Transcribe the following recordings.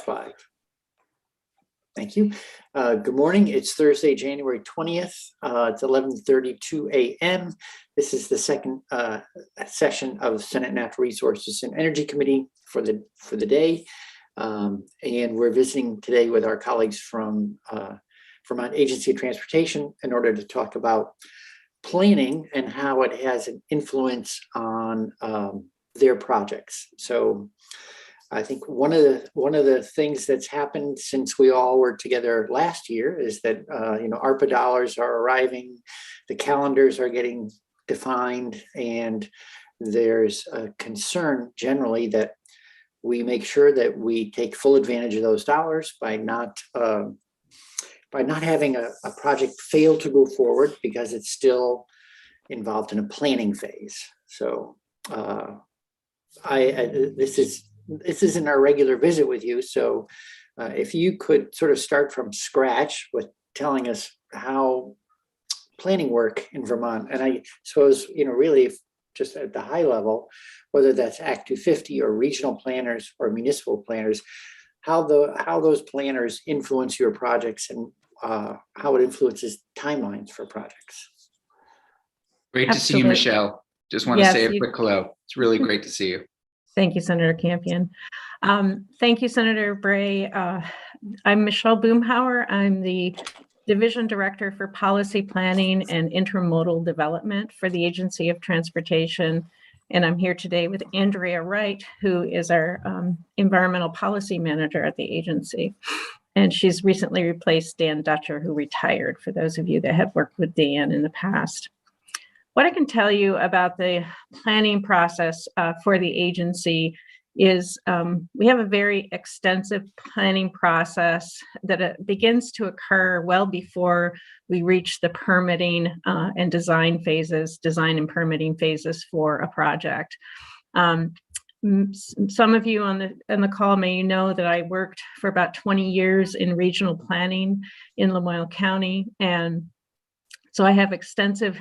5. Thank you. Good morning. It's Thursday, January 20th. It's 11:32 a.m. This is the second session of Senate Natural Resources and Energy Committee for the day. And we're visiting today with our colleagues from Vermont Agency of Transportation in order to talk about planning and how it has an influence on their projects. So I think one of the things that's happened since we all were together last year is that ARPA dollars are arriving, the calendars are getting defined, and there's a concern generally that we make sure that we take full advantage of those dollars by not having a project fail to go forward because it's still involved in a planning phase. So this isn't our regular visit with you. So if you could sort of start from scratch with telling us how planning work in Vermont, and I suppose, really just at the high level, whether that's Act 250 or regional planners or municipal planners, how those planners influence your projects and how it influences timelines for projects. Great to see you, Michelle. Just want to say a quick hello. It's really great to see you. Thank you, Senator Campion. Thank you, Senator Bray. I'm Michelle Boomhauer. I'm the Division Director for Policy Planning and Intermodal Development for the Agency of Transportation. And I'm here today with Andrea Wright, who is our Environmental Policy Manager at the agency. And she's recently replaced Dan Dutcher, who retired, for those of you that have worked with Dan in the past. What I can tell you about the planning process for the agency is we have a very extensive planning process that begins to occur well before we reach the permitting and design and permitting phases for a project. Some of you on the call may know that I worked for about 20 years in regional planning in Lamoille County, and so I have extensive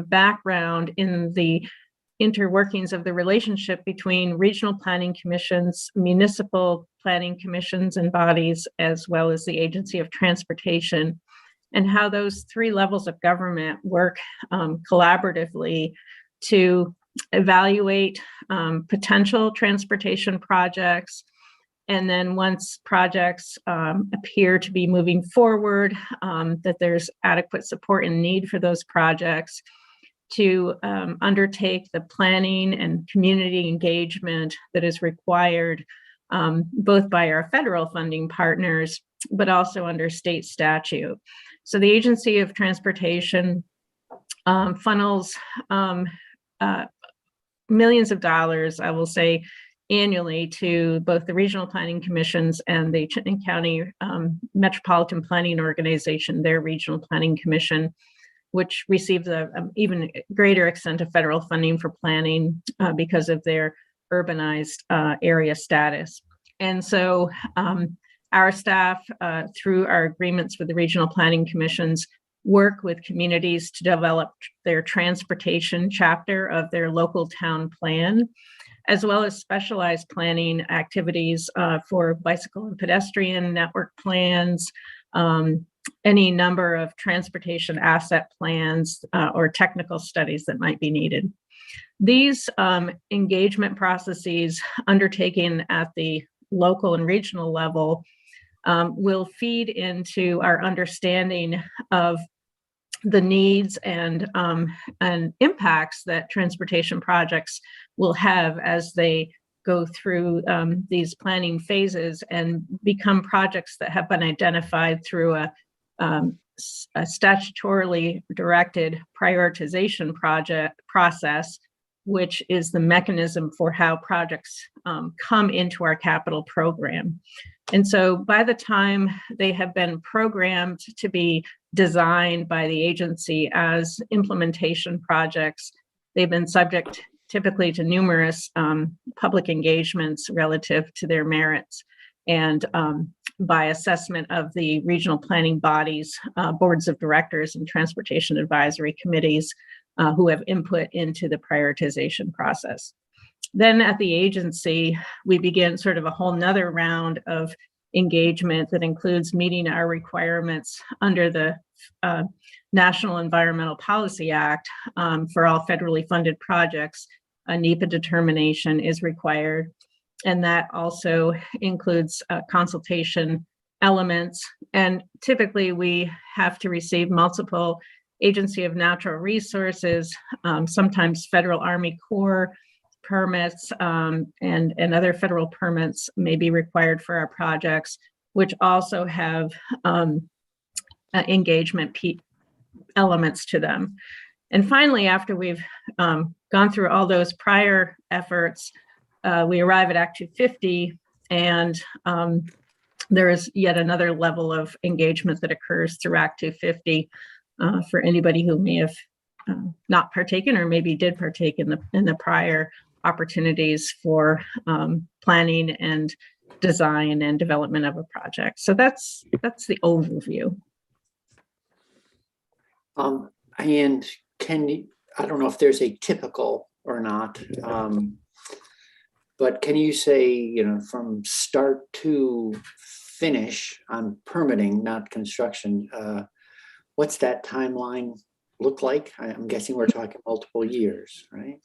background in the interworkings of the relationship between regional planning commissions, municipal planning commissions and bodies, as well as the Agency of Transportation, and how those three levels of government work collaboratively to evaluate potential transportation projects. And then once projects appear to be moving forward, that there's adequate support and need for those projects, to undertake the planning and community engagement that is required both by our federal funding partners, but also under state statute. So the Agency of Transportation funnels millions of dollars, I will say, annually to both the regional planning commissions and the Chittenden County Metropolitan Planning Organization, their regional planning commission, which receives an even greater extent of federal funding for planning because of their urbanized area status. And so our staff, through our agreements with the regional planning commissions, work with communities to develop their transportation chapter of their local town plan, as well as specialized planning activities for bicycle and pedestrian network plans, any number of transportation asset plans or technical studies that might be needed. These engagement processes undertaken at the local and regional level will feed into our understanding of the needs and impacts that transportation projects will have as they go through these planning phases and become projects that have been identified through a statutorily directed prioritization process, which is the mechanism for how projects come into our capital program. And so by the time they have been programmed to be designed by the agency as implementation projects, they've been subject typically to numerous public engagements relative to their merits, and by assessment of the regional planning bodies, boards of directors and transportation advisory committees who have input into the prioritization process. Then at the agency, we begin sort of a whole nother round of engagement that includes meeting our requirements under the National Environmental Policy Act for all federally funded projects. A NEPA determination is required. And that also includes consultation elements. And typically we have to receive multiple Agency of Natural Resources, sometimes Federal Army Corps permits, and other federal permits may be required for our projects, which also have engagement elements to them. And finally, after we've gone through all those prior efforts, we arrive at Act 250, and there is yet another level of engagement that occurs through Act 250 for anybody who may have not partaken or maybe did partake in the prior opportunities for planning and design and development of a project. So that's the overview. And I don't know if there's a typical or not, but can you say, from start to finish on permitting, not construction, what's that timeline look like? I'm guessing we're talking multiple years, right?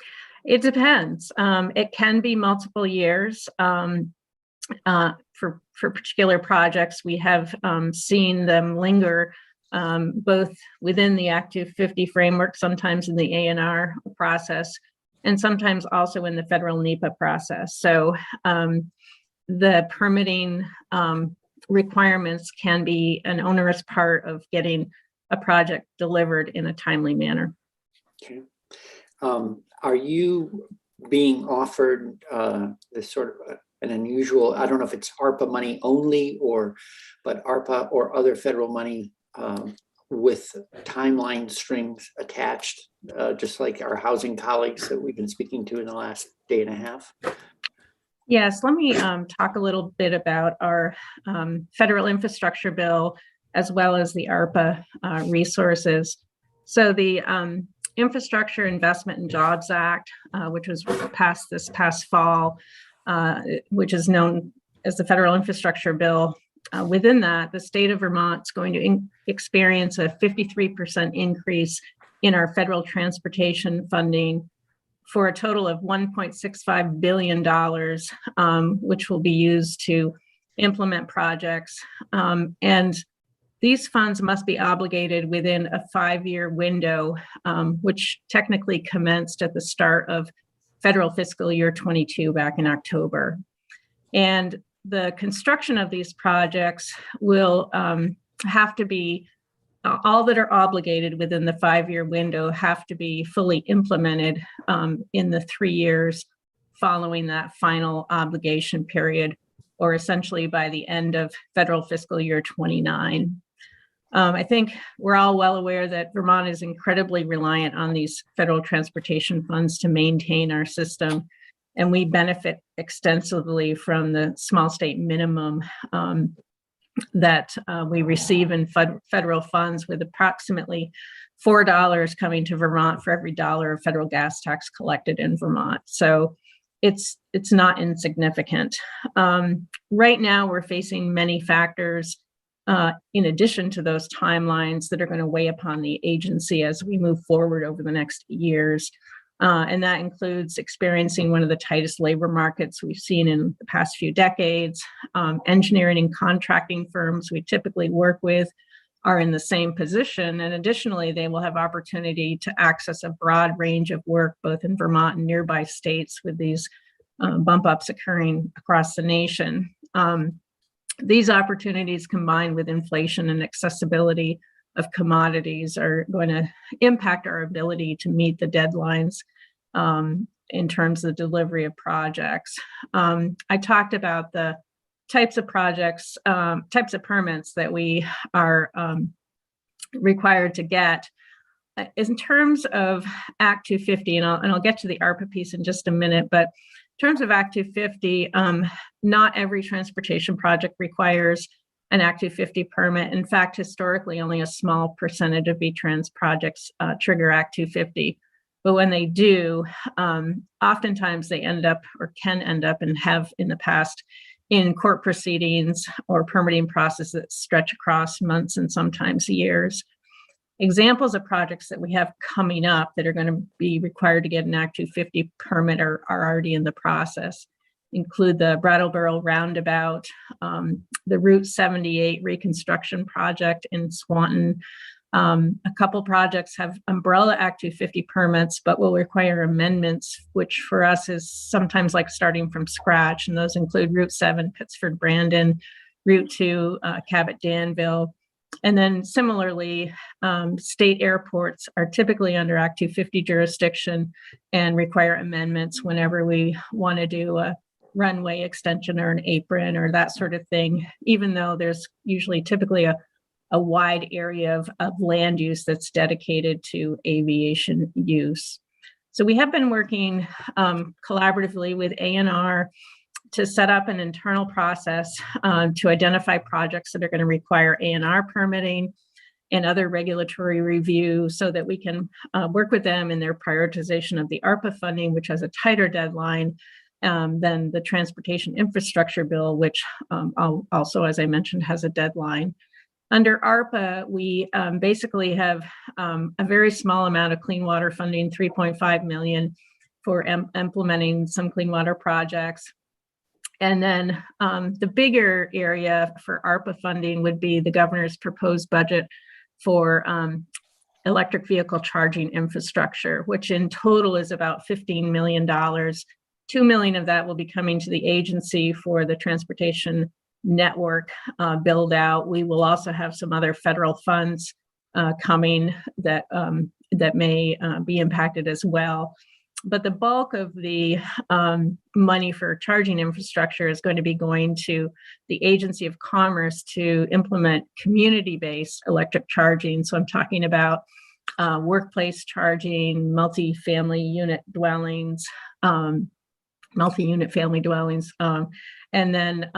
It depends. It can be multiple years. For particular projects, we have seen them linger both within the Act 250 framework, sometimes in the A&R process, and sometimes also in the federal NEPA process. So the permitting requirements can be an onerous part of getting a project delivered in a timely manner. Okay. Are you being offered this sort of an unusual, I don't know if it's ARPA money only, but ARPA or other federal money with timeline strings attached, just like our housing colleagues that we've been speaking to in the last day and a half? Yes, let me talk a little bit about our federal infrastructure bill, as well as the ARPA resources. So the Infrastructure Investment and Jobs Act, which was passed this past fall, which is known as the Federal Infrastructure Bill. Within that, the state of Vermont is going to experience a 53% increase in our federal transportation funding for a total of $1.65 billion, which will be used to implement projects. And these funds must be obligated within a 5-year window, which technically commenced at the start of federal fiscal year 22 back in October. And the construction of these projects will have to be, all that are obligated within the 5-year window have to be fully implemented in the 3 years following that final obligation period, or essentially by the end of federal fiscal year 29. I think we're all well aware that Vermont is incredibly reliant on these federal transportation funds to maintain our system, and we benefit extensively from the small state minimum that we receive in federal funds, with approximately $4 coming to Vermont for every $1 of federal gas tax collected in Vermont. So it's not insignificant. Right now, we're facing many factors in addition to those timelines that are going to weigh upon the agency as we move forward over the next years. And that includes experiencing one of the tightest labor markets we've seen in the past few decades. Engineering and contracting firms we typically work with are in the same position. And additionally, they will have opportunity to access a broad range of work, both in Vermont and nearby states, with these bump ups occurring across the nation. These opportunities, combined with inflation and accessibility of commodities, are going to impact our ability to meet the deadlines in terms of delivery of projects. I talked about the types of projects, types of permits that we are required to get. In terms of Act 250, and I'll get to the ARPA piece in just a minute, but in terms of Act 250, not every transportation project requires an Act 250 permit. In fact, historically, only a small percentage of V-Trans projects trigger Act 250. But when they do, oftentimes they end up, or can end up, and have in the past, in court proceedings or permitting processes that stretch across months and sometimes years. Examples of projects that we have coming up that are going to be required to get an Act 250 permit are already in the process include the Brattleboro Roundabout, the Route 78 reconstruction project in Swanton. A couple projects have umbrella Act 250 permits, but will require amendments, which for us is sometimes like starting from scratch. And those include Route 7, Pittsford, Brandon, Route 2, Cabot, Danville. And then similarly, state airports are typically under Act 250 jurisdiction and require amendments whenever we want to do a runway extension or an apron or that sort of thing, even though there's usually typically a wide area of land use that's dedicated to aviation use. So we have been working collaboratively with ANR to set up an internal process to identify projects that are going to require ANR permitting and other regulatory review so that we can work with them in their prioritization of the ARPA funding, which has a tighter deadline than the Transportation Infrastructure Bill, which also, as I mentioned, has a deadline. Under ARPA, we basically have a very small amount of clean water funding, $3.5 million for implementing some clean water projects. And then the bigger area for ARPA funding would be the governor's proposed budget for electric vehicle charging infrastructure, which in total is about $15 million. $2 million of that will be coming to the agency for the transportation network build out. We will also have some other federal funds coming that may be impacted as well. But the bulk of the money for charging infrastructure is going to be going to the Agency of Commerce to implement community-based electric charging. So I'm talking about workplace charging, multi-unit family dwellings. And then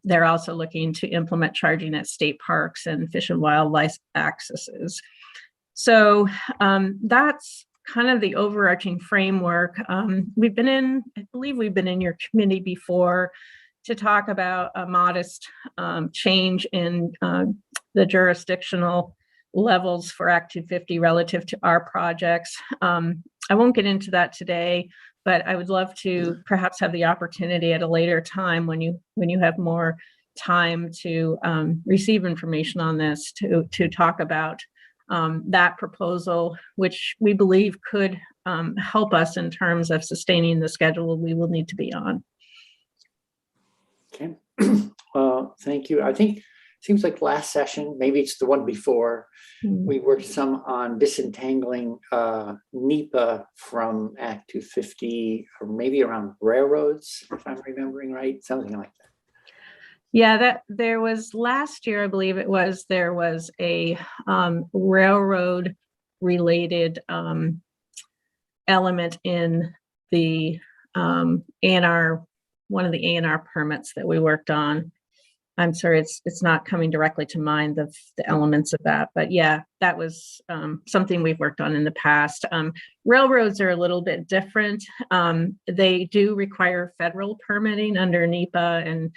they're also looking to implement charging at state parks and fish and wildlife accesses. So that's kind of the overarching framework. I believe we've been in your committee before to talk about a modest change in the jurisdictional levels for Act 250 relative to our projects. I won't get into that today, but I would love to perhaps have the opportunity at a later time when you have more time to receive information on this to talk about that proposal, which we believe could help us in terms of sustaining the schedule we will need to be on. Okay, thank you. I think it seems like last session, maybe it's the one before, we worked some on disentangling NEPA from Act 250, or maybe around railroads, if I'm remembering right, something like that. Yeah, that there was last year, I believe it was, there was a railroad related element in the ANR, one of the ANR permits that we worked on. I'm sorry, it's not coming directly to mind the elements of that, but yeah, that was something we've worked on in the past. Railroads are a little bit different. They do require federal permitting under NEPA and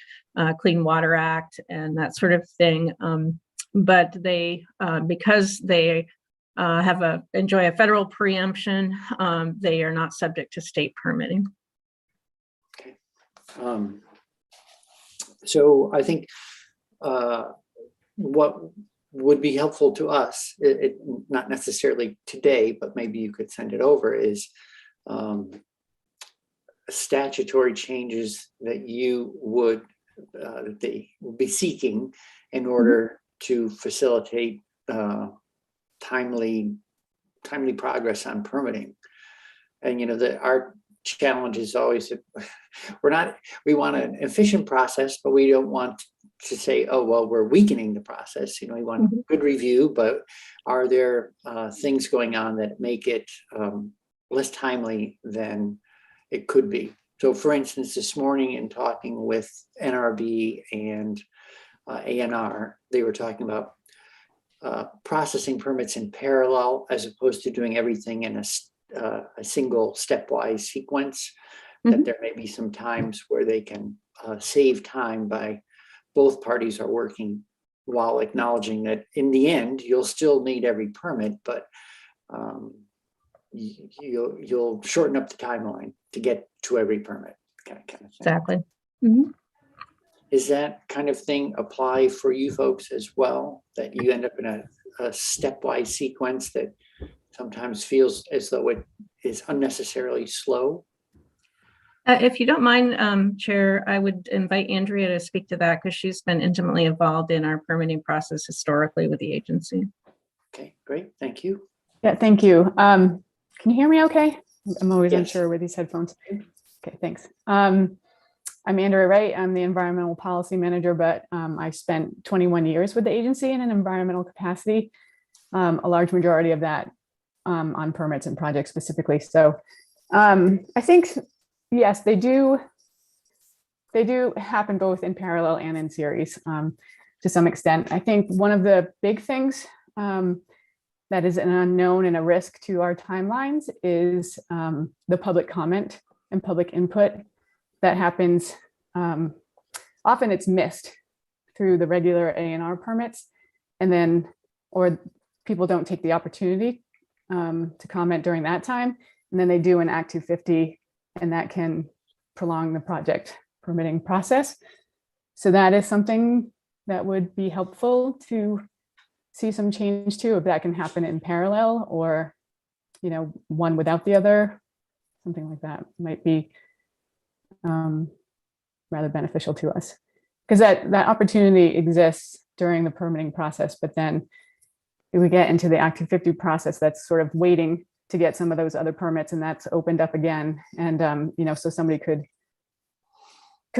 Clean Water Act and that sort of thing. But they, because they enjoy a federal preemption, they are not subject to state permitting. Okay. So I think what would be helpful to us, not necessarily today, but maybe you could send it over, is statutory changes that you would be seeking in order to facilitate timely progress on permitting. And our challenge is always that we want an efficient process, but we don't want to say, oh, well, we're weakening the process. We want good review, but are there things going on that make it less timely than it could be? So for instance, this morning in talking with NRB and ANR, they were talking about processing permits in parallel as opposed to doing everything in a single stepwise sequence, that there may be some times where they can save time by both parties are working while acknowledging that in the end, you'll still need every permit, but you'll shorten up the timeline to get to every permit, kind of thing. Exactly. Mhm. Is that kind of thing apply for you folks as well, that you end up in a stepwise sequence that sometimes feels as though it is unnecessarily slow? If you don't mind, Chair, I would invite Andrea to speak to that because she's been intimately involved in our permitting process historically with the agency. Okay, great, thank you. Yeah, thank you. Can you hear me okay? I'm always Yes. unsure with these headphones. Okay, thanks. I'm Andrea Wright. I'm the environmental policy manager, but I spent 21 years with the agency in an environmental capacity, a large majority of that on permits and projects specifically. So I think, yes, they do happen both in parallel and in series to some extent. I think one of the big things that is an unknown and a risk to our timelines is the public comment and public input that happens. Often it's missed through the regular A&R permits, and then, or people don't take the opportunity to comment during that time, and then they do an Act 250, and that can prolong the project permitting process. So that is something that would be helpful to see some change to, if that can happen in parallel, or, you know, one without the other, something like that might be rather beneficial to us, because that opportunity exists during the permitting process. But then if we get into the Act 250 process, that's sort of waiting to get some of those other permits, and that's opened up again. And you know, so somebody could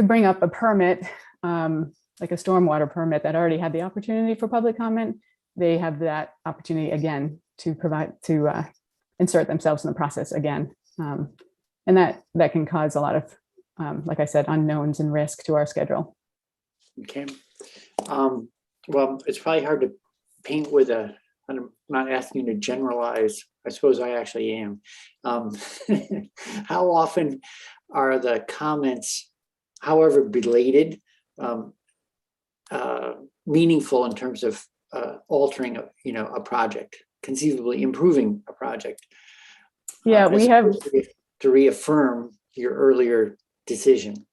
bring up a permit, like a stormwater permit that already had the opportunity for public comment. They have that opportunity again to insert themselves in the process again. And that can cause a lot of, like I said, unknowns and risk to our schedule. Okay. Well, it's probably hard to paint with I'm not asking you to generalize. I suppose I actually am. How often are the comments, however belated, meaningful in terms of altering a project, conceivably improving a project? Yeah, we have to reaffirm your earlier decision.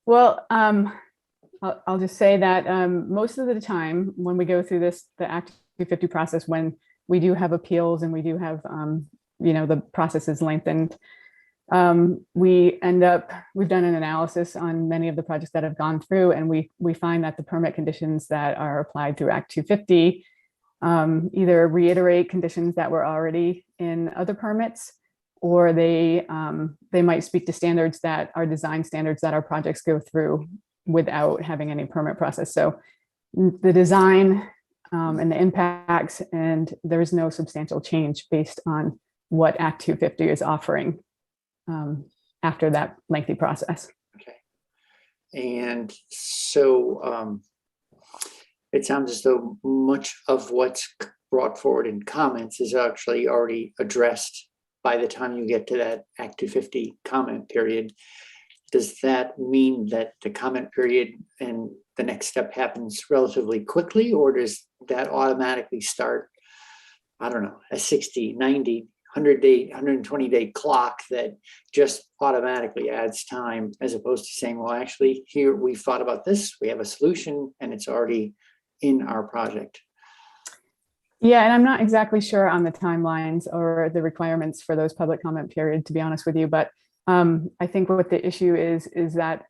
Well, I'll just say that most of the time when we go through the Act 250 process, when we do have appeals and we do have, the process is lengthened, we've done an analysis on many of the projects that have gone through, and we find that the permit conditions that are applied through Act 250 either reiterate conditions that were already in other permits, or they might speak to standards that are design standards that our projects go through without having any permit process. So the design and the impacts, and there is no substantial change based on what Act 250 is offering after that lengthy process. Okay. And so it sounds as though much of what's brought forward in comments is actually already addressed by the time you get to that Act 250 comment period. Does that mean that the comment period and the next step happens relatively quickly, or does that automatically start, I don't know, a 60, 90, 100-day, 120-day clock that just automatically adds time, as opposed to saying, well, actually, here we've thought about this, we have a solution, and it's already in our project? Yeah, and I'm not exactly sure on the timelines or the requirements for those public comment period, to be honest with you, but I think what the issue is that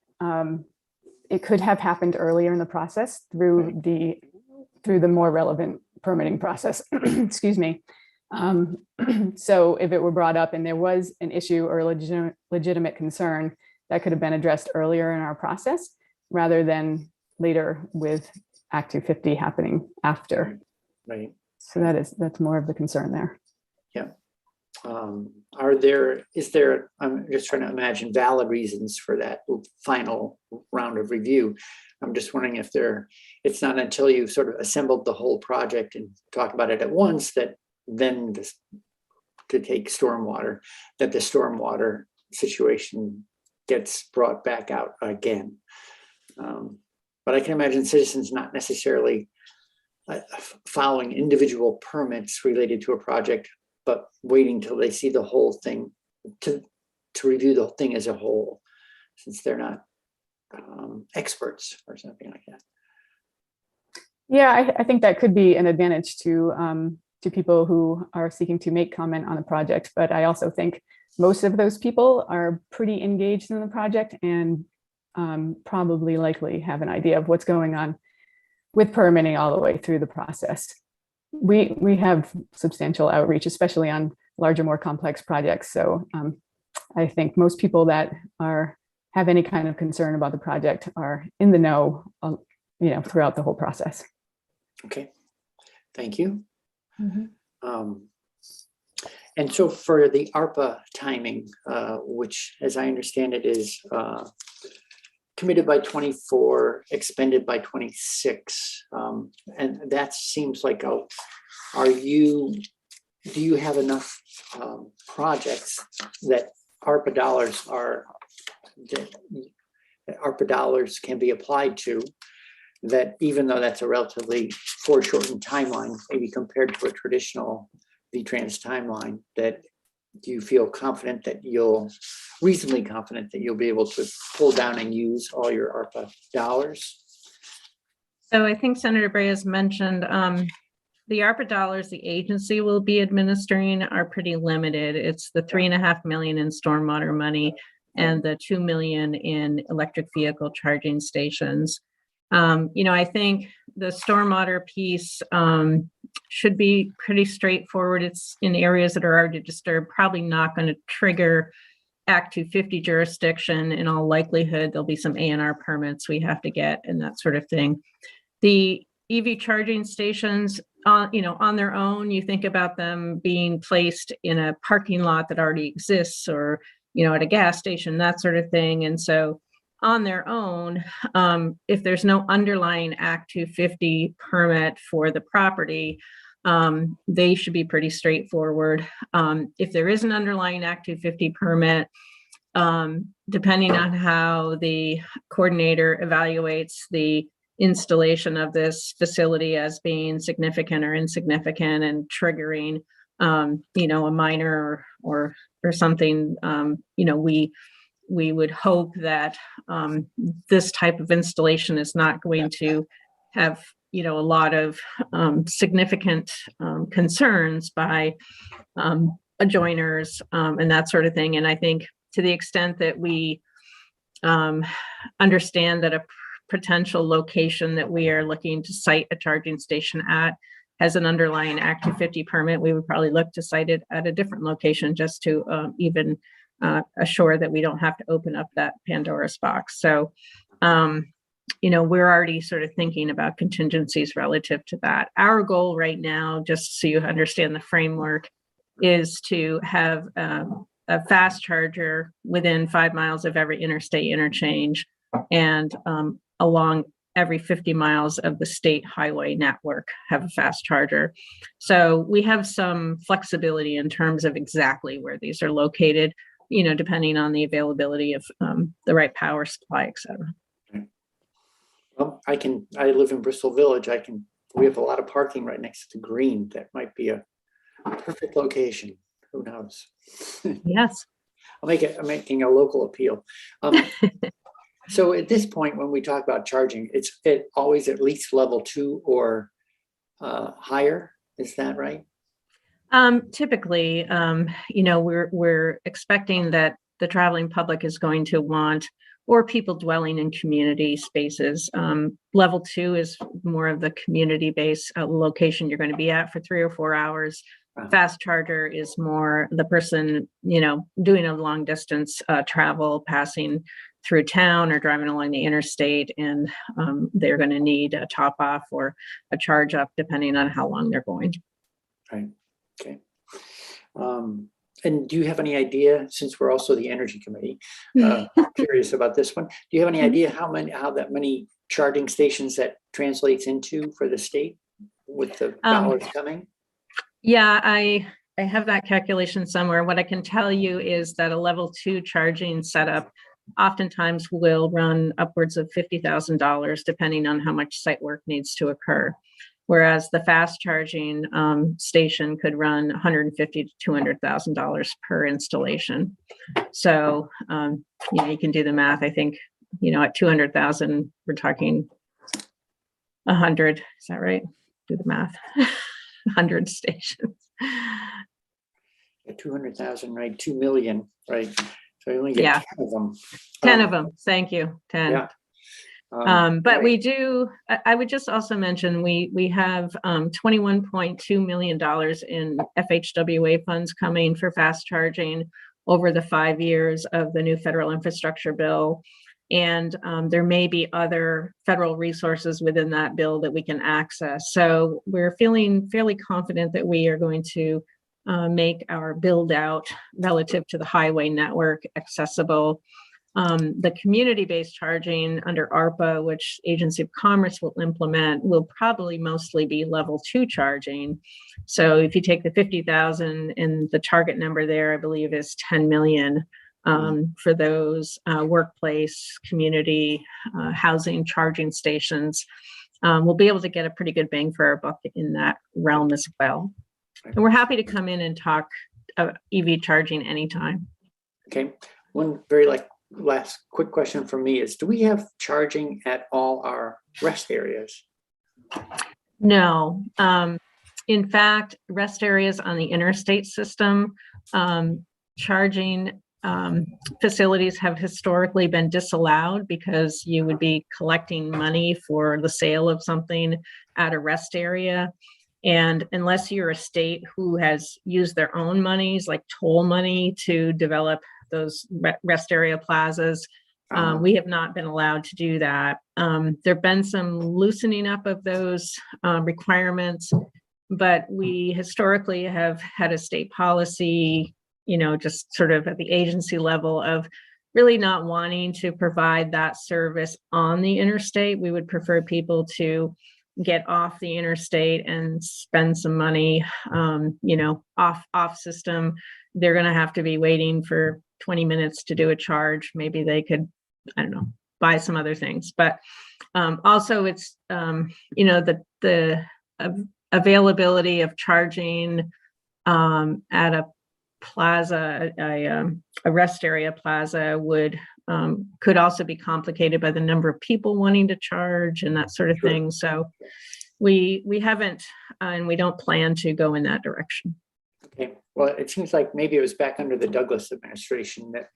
it could have happened earlier in the process through the more relevant permitting process. Excuse me. So if it were brought up and there was an issue or a legitimate concern, that could have been addressed earlier in our process rather than later with Act 250 happening after. Right. So that's more of the concern there. Yeah. Is there, I'm just trying to imagine valid reasons for that final round of review. I'm just wondering if it's not until you've sort of assembled the whole project and talk about it at once that then to take stormwater, that the stormwater situation gets brought back out again. But I can imagine citizens not necessarily following individual permits related to a project, but waiting till they see the whole thing to review the thing as a whole, since they're not experts or something like that. Yeah, I think that could be an advantage to people who are seeking to make comment on a project. But I also think most of those people are pretty engaged in the project and probably likely have an idea of what's going on with permitting all the way through the process. We have substantial outreach, especially on larger, more complex projects. So I think most people that have any kind of concern about the project are in the know, throughout the whole process. Okay, thank you. Mm-hmm. And so for the ARPA timing, which as I understand it is committed by 24, expended by 26. And that seems like, do you have enough projects that ARPA dollars can be applied to, that even though that's a relatively foreshortened timeline, maybe compared to a traditional VTrans timeline, that do you feel confident that reasonably confident that you'll be able to pull down and use all your ARPA dollars? So I think Senator Bray has mentioned the ARPA dollars the agency will be administering are pretty limited. It's the $3.5 million in stormwater money and the $2 million in electric vehicle charging stations. I think the stormwater piece should be pretty straightforward. It's in areas that are already disturbed, probably not going to trigger Act 250 jurisdiction. In all likelihood, there'll be some A&R permits we have to get and that sort of thing. The EV charging stations, on their own, you think about them being placed in a parking lot that already exists, or, at a gas station, that sort of thing. And so on their own, if there's no underlying Act 250 permit for the property, they should be pretty straightforward. If there is an underlying Act 250 permit, depending on how the coordinator evaluates the installation of this facility as being significant or insignificant and triggering, a minor or something, we would hope that this type of installation is not going to have, a lot of significant concerns by adjoiners and that sort of thing. And I think to the extent that we understand that a potential location that we are looking to site a charging station at has an underlying Act 250 permit, we would probably look to site it at a different location just to even assure that we don't have to open up that Pandora's box. So, we're already sort of thinking about contingencies relative to that. Our goal right now, just so you understand the framework, is to have a fast charger within 5 miles of every interstate interchange and along every 50 miles of the state highway network have a fast charger. So we have some flexibility in terms of exactly where these are located, depending on the availability of the right power supply, et cetera. Well, I live in Bristol Village. We have a lot of parking right next to Green. That might be a perfect location. Who knows? Yes. I'm making a local appeal. So at this point, when we talk about charging, it's always at least level 2 or higher. Is that right? Typically, we're expecting that the traveling public is going to want, or people dwelling in community spaces. Level 2 is more of the community-based location you're going to be at for 3 or 4 hours. Fast charger is more the person, doing a long distance travel, passing through town or driving along the interstate, and they're going to need a top off or a charge up depending on how long they're going. Right. Okay. And do you have any idea, since we're also the Energy Committee, curious about this one, do you have any idea how that many charging stations that translates into for the state with the dollars coming? Yeah, I have that calculation somewhere. What I can tell you is that a level 2 charging setup oftentimes will run upwards of $50,000 depending on how much site work needs to occur. Whereas the fast charging station could run $150,000 to $200,000 per installation. So, you can do the math. I think, at 200,000, we're talking 100. Is that right? Do the math. 100 stations. 200,000, right? 2 million, right? So you only get 10 of them. 10 of them. Thank you. 10. Yeah. But right. we do, I would just also mention, we have $21.2 million in FHWA funds coming for fast charging over the 5 years of the new federal infrastructure bill. And there may be other federal resources within that bill that we can access. So we're feeling fairly confident that we are going to make our build out relative to the highway network accessible. The community-based charging under ARPA, which Agency of Commerce will implement, will probably mostly be level 2 charging. So if you take the 50,000 and the target number there, I believe is 10 million for those workplace, community, housing charging stations. We'll be able to get a pretty good bang for our buck in that realm as well. And we're happy to come in and talk EV charging anytime. Okay. One very last quick question from me is, do we have charging at all our rest areas? No. In fact, rest areas on the interstate system, charging facilities have historically been disallowed because you would be collecting money for the sale of something at a rest area. And unless you're a state who has used their own monies, like toll money, to develop those rest area plazas, we have not been allowed to do that. There have been some loosening up of those requirements, but we historically have had a state policy, just sort of at the agency level of really not wanting to provide that service on the interstate. We would prefer people to get off the interstate and spend some money, off system. They're going to have to be waiting for 20 minutes to do a charge. Maybe they could, buy some other things. But also it's, the availability of charging at a plaza, a rest area plaza could also be complicated by the number of people wanting to charge and that sort of thing. So we haven't, and we don't plan to go in that direction. Okay. Well, it seems like maybe it was back under the Douglas administration that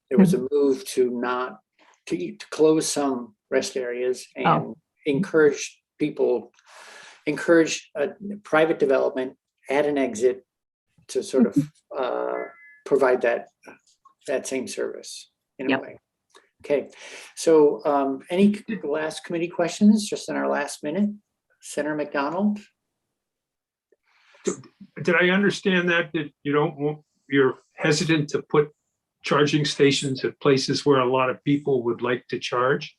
there was a move to close some rest areas and encourage private development at an exit to sort of provide that same service in a way. Okay, so any last committee questions just in our last minute? Senator McDonald? Did I understand that you're hesitant to put charging stations at places where a lot of people would like to charge?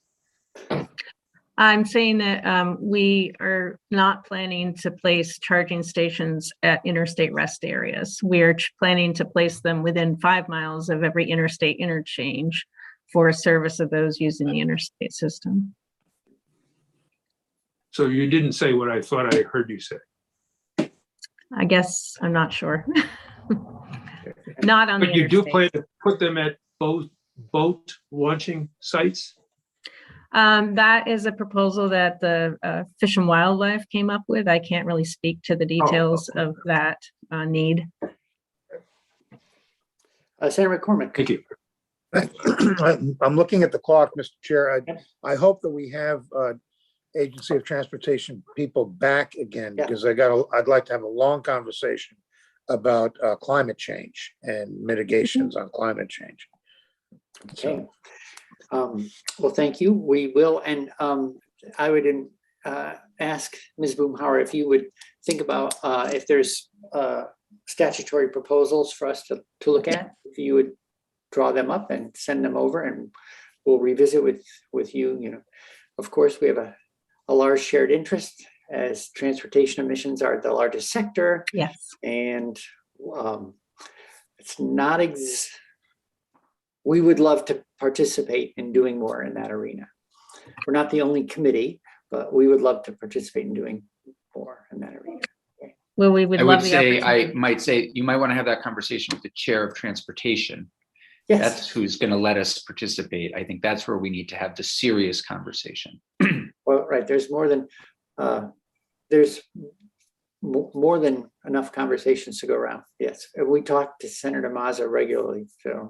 I'm saying that we are not planning to place charging stations at interstate rest areas. We are planning to place them within 5 miles of every interstate interchange for service of those using the interstate system. So you didn't say what I thought I heard you say. I guess I'm not sure. Not on But the you do interstate. plan to put them at boat launching sites? That is a proposal that the Fish and Wildlife came up with. I can't really speak to the details of that need. Senator McCormick. Thank you. I'm looking at the clock, Mr. Chair. I hope that we have Agency of Transportation people back again, because I'd like to have a long conversation about climate change and mitigations on climate change. Okay. Well, thank you. We will, and I would ask Ms. Boomhauer if you would think about if there's statutory proposals for us to look at, if you would draw them up and send them over, and we'll revisit with you. Of course, we have a large shared interest, as transportation emissions are the largest sector. Yes. And it's not we would love to participate in doing more in that arena. We're not the only committee, but we would love to participate in doing more in that arena. Well, we would I love would the say, opportunity. you might want to have that conversation with the chair of transportation. Yes. That's who's going to let us participate. I think that's where we need to have the serious conversation. Well, right. There's more than more than enough conversations to go around. Yes, we talk to Senator Mazza regularly, so